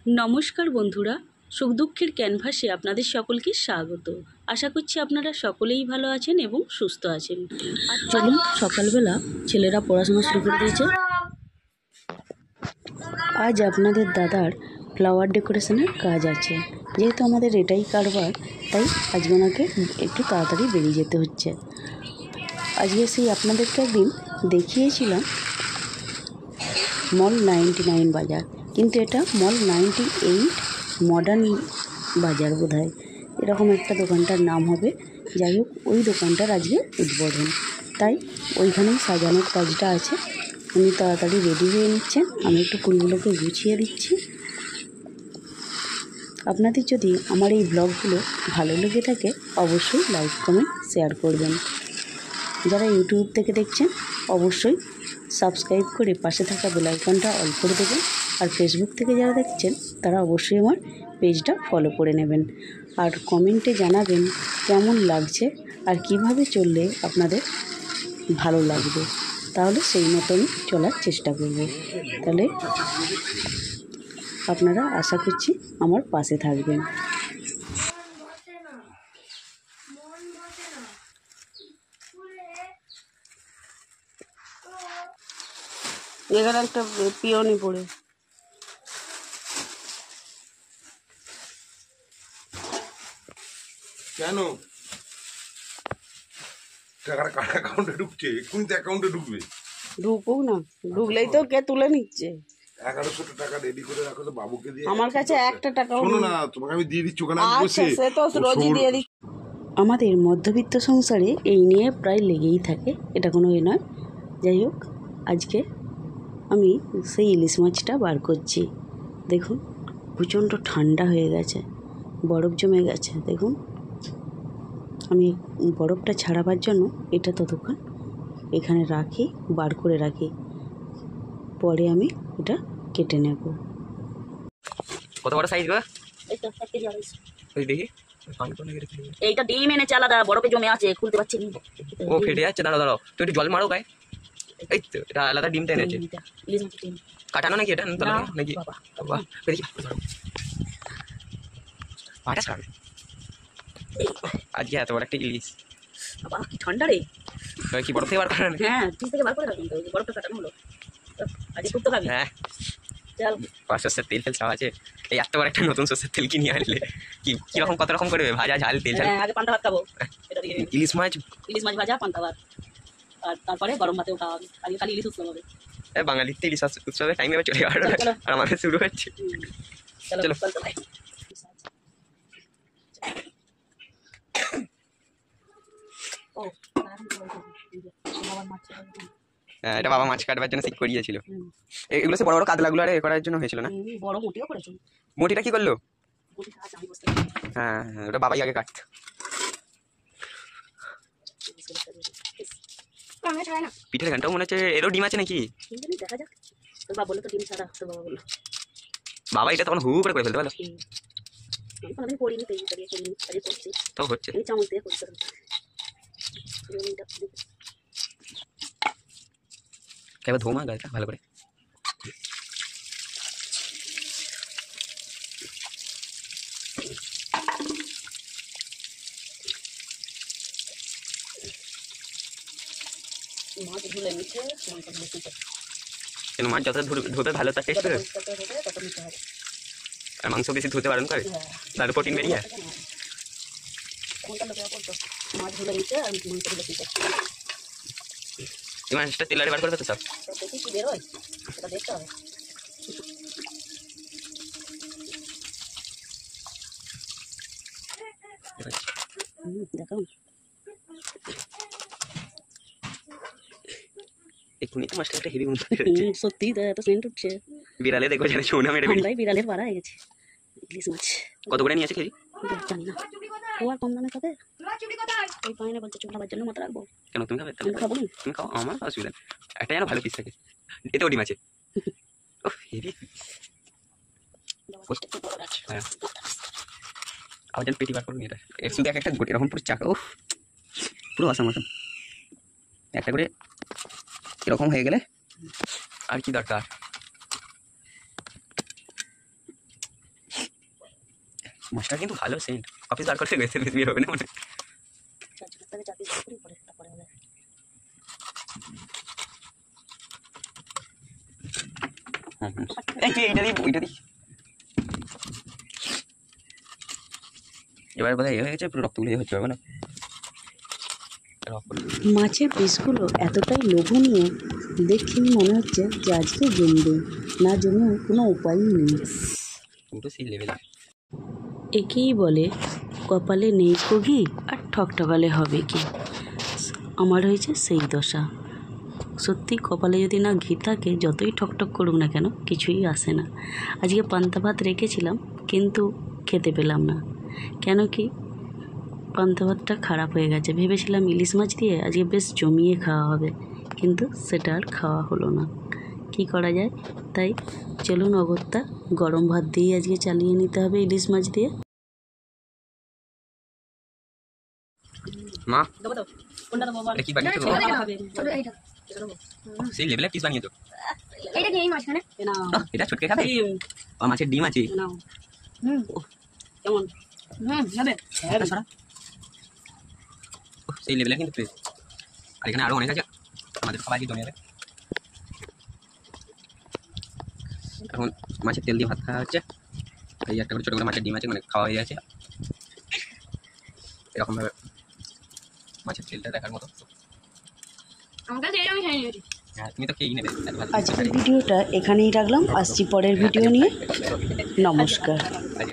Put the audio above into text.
নমস্কার বন্ধুরা, সুখ দুঃখের ক্যানভাসে আপনাদের সকলকে স্বাগত। আশা করছি আপনারা সকলেই ভালো আছেন এবং সুস্থ আছেন। আর চলুন, সকালবেলা ছেলেরা পড়াশোনা শুরু করে দিয়েছে। আজ আপনাদের দাদার ফ্লাওয়ার ডেকোরেশনের কাজ আছে। যেহেতু আমাদের এটাই কারবার, তাই আজকে ওনাকে একটু তাড়াতাড়ি বেরিয়ে যেতে হচ্ছে। আজকে সেই আপনাদেরকে একদিন দেখিয়েছিলাম মল 99 বাজার, কিন্তু এটা মল 98 মডার্ন বাজার বোধ হয়, এরকম একটা দোকানটার নাম হবে। যাই হোক, ওই দোকানটার আজকে উদ্বোধন, তাই ওইখানেই সাজানোর কাজটা আছে। উনি তাড়াতাড়ি রেডি হয়ে নিচ্ছেন, আমি একটু ফুলগুলোকে গুছিয়ে দিচ্ছি। আপনাদের যদি আমার এই ব্লগগুলো ভালো লেগে থাকে অবশ্যই লাইক কমেন্ট শেয়ার করবেন। যারা ইউটিউব থেকে দেখছেন অবশ্যই সাবস্ক্রাইব করে পাশে থাকা বেল আইকনটা অল করে দেবেন। আর ফেসবুক থেকে যারা দেখছেন তারা অবশ্যই আমার পেজটা ফলো করে নেবেন। আর কমেন্টে জানাবেন কেমন লাগছে আর কিভাবে চললে আপনাদের ভালো লাগবে, তাহলে সেই মতনই চলার চেষ্টা করব। তাহলে আপনারা আশা করছি আমার পাশে থাকবেন। এখানে একটা পিওনি পড়ে কেন টাকাটা কার অ্যাকাউন্টে ঢুকছে? এক্ষুনি তো অ্যাকাউন্টে ঢুকবে। ঢুকুক না, ঢুকলেই তো কে তুলে নিচ্ছে। 1100 টাকা রেডি করে রাখো তো বাবুকে দিয়ে। আমার কাছে একটা টাকাও শোনো নেই। না, তোমাকে আমি দিয়ে দিচ্ছি ওখানে আচ্ছা, বসে। সে তো রোজই দিয়ে দিচ্ছি। আমাদের মধ্যবিত্ত সংসারে এই নিয়ে প্রায় লেগেই থাকে, এটা কোনো এ নয়। যাই হোক, আজকে আমি সেই ইলিশ মাছটা বার করছি। দেখুন, প্রচণ্ড ঠান্ডা হয়ে গেছে, বরফ জমে গেছে। দেখুন, আমি বরফটা ছাড়াবার জন্য এটা ততক্ষণ এখানে রাখি, বার করে রাখি, পরে আমি এটা কেটে নেব। কত বড় সাইজ গো? ওই দেখি এইটা ডিম এনেছে আলাদা, বরফে জমে আছে, খুলতে পারছি না। ও ফেটে যাচ্ছে, দাঁড়াও দাঁড়াও, তুই একটু জল মারো গায়ে। এই তো এটা আলাদা ডিমটা এনেছে। কাটানো নাকি এটা নাকি? বাবা দেখি পাটা ছাড়। আজকে এত বড় একটা ইলিশ, বাবা কি ঠান্ডা রে। কি বরফ থেকে বার করা? হ্যাঁ, ফ্রিজ থেকে বার করে রাখুন, তো বরফটা কাটানো হলো। আজকে খুব তো খাবি। হ্যাঁ, চল। সর্ষের তেল ফেল সব আছে। এই এত বড় একটা নতুন সর্ষের তেল কিনে আনলে কিরকম কত রকম করবে? ভাজা, ঝাল, তেল ঝাল। আগে পান্তা ভাত খাবো, এটা দিয়ে ইলিশ মাছ ভাজা, পান্তা ভাত, আর তারপরে গরম ভাতেও খাওয়া হবে। আজকে খালি ইলিশ উৎসব হবে। বাঙালির ইলিশ উৎসবে টাইম এবার চলে গেল, আর আমাদের শুরু হচ্ছে। চলো। হ্যাঁ, এটা বাবা মাছ কাটবার জন্য ঠিক করিয়েছিল। এগুলো সে বড় বড় কাতলাগুলো আর এ করার জন্য হয়েছিল না? বড় মুটিও করেছো। মুটিটা কি করলো? হ্যাঁ হ্যাঁ, ওটা বাবাই আগে কাটতো। পিঠের গানটাও মনে হচ্ছে এরও ডিম আছে নাকি? দেখা যাক। তোর বাবা বললো তো ডিম ছাড়া, তোর বাবা বললো। বাবা এটা তখন হু করে ফেলতে পারলো। আমি করিনি, তো এইটা দিয়ে করিনি, আজকে করছি। তো হচ্ছে এই চামচ দিয়ে করতে হবে। এবার ধোমা গাছটা ভালো করে। মাছ ধুলে নিচ্ছে, কেন মাছ যত ধুবে ভালো তার টেস্ট হবে, আর মাংস বেশি ধুতে পারেন করে, তাহলে প্রোটিন বেরিয়ে। মাছ ধুলে নিচ্ছে আর মাংস ধুলে নিচ্ছে। এই মাছটা তেলারে বার করবে তো সব। দেখি কি বেরোয়, সেটা দেখতে হবে। দেখো এক্ষুনি তো মাছটা একটা হেভি মতো সত্যি এত সেন্ট উঠছে। বিড়ালে দেখো জানে সোনা মেরে বেরিয়ে। আমরাই বিড়ালের পাড়া হয়ে গেছে। ইলিশ মাছ কত করে নিয়েছে কেজি? জানি না, ও আর কম দামে খাবে। ওই পায় না, বলছে চুল খাবার জন্য মতো রাখবো। কেন তুমি খাবে? আমি খাবো না। তুমি খাও, আমার অসুবিধা নেই। একটা যেন ভালো পিস থাকে, এতেও ডিম আছে। ও হেভি। হ্যাঁ, আবার যেন পেটি বার করুন এটা। শুধু এক একটা গোটে এরকম পুরো চাকা, ও পুরো আসাম মতন একটা করে এরকম হয়ে গেলে আর কি দরকার। মাছটা কিন্তু ভালো সেন্ট। অফিস বার করতে গেছে, বের হবে না মানে। ওইটা দিই। এবার বোধহয় হয়ে গেছে, পুরো রক্তগুলো হচ্ছে হবে না। মাছের পিসগুলো এতটাই লোভনীয়, দেখে মনে হচ্ছে যে আজকে জমবে, না জমেও কোনো উপায়ই নেই। পুরো সেই লেভেলে। একেই বলে কপালে নেই ঘি আর ঠকঠকালে হবে কি। আমার হয়েছে সেই দশা। সত্যি কপালে যদি না ঘি থাকে, যতই ঠকঠক করুক না কেন, কিছুই আসে না। আজকে পান্তা ভাত রেখেছিলাম, কিন্তু খেতে পেলাম না। কেন কি, পান্তা ভাতটা খারাপ হয়ে গেছে। ভেবেছিলাম ইলিশ মাছ দিয়ে আজকে বেশ জমিয়ে খাওয়া হবে, কিন্তু সেটা আর খাওয়া হলো না। কি করা যায়, তাই চলুন অগত্যা গরম ভাত দিয়ে আজকে চালিয়ে নিতে হবে ইলিশ মাছ দিয়ে। মা এটা কি বানিয়েছো? সেই লেভেলে পিস বানিয়েছো? এটা ছটকে খাবে? ও মাছের ডিম আছে। কেমন সেই লেভেলে কিন্তু পিস। আর এখানে আরো অনেক আছে, আমাদের সবাইকে জমে যাবে। এখন মাছের তেল দিয়ে ভাত খাওয়া হচ্ছে। এই একটা করে ছোটো করে মাছের ডিম আছে, মানে খাওয়া হয়ে গেছে। এরকমভাবে মাছের তেলটা দেখার মতো। হ্যাঁ, তুমি তো খেয়েই নেবে। আজকের ভিডিওটা এখানেই রাখলাম, আসছি পরের ভিডিও নিয়ে। নমস্কার।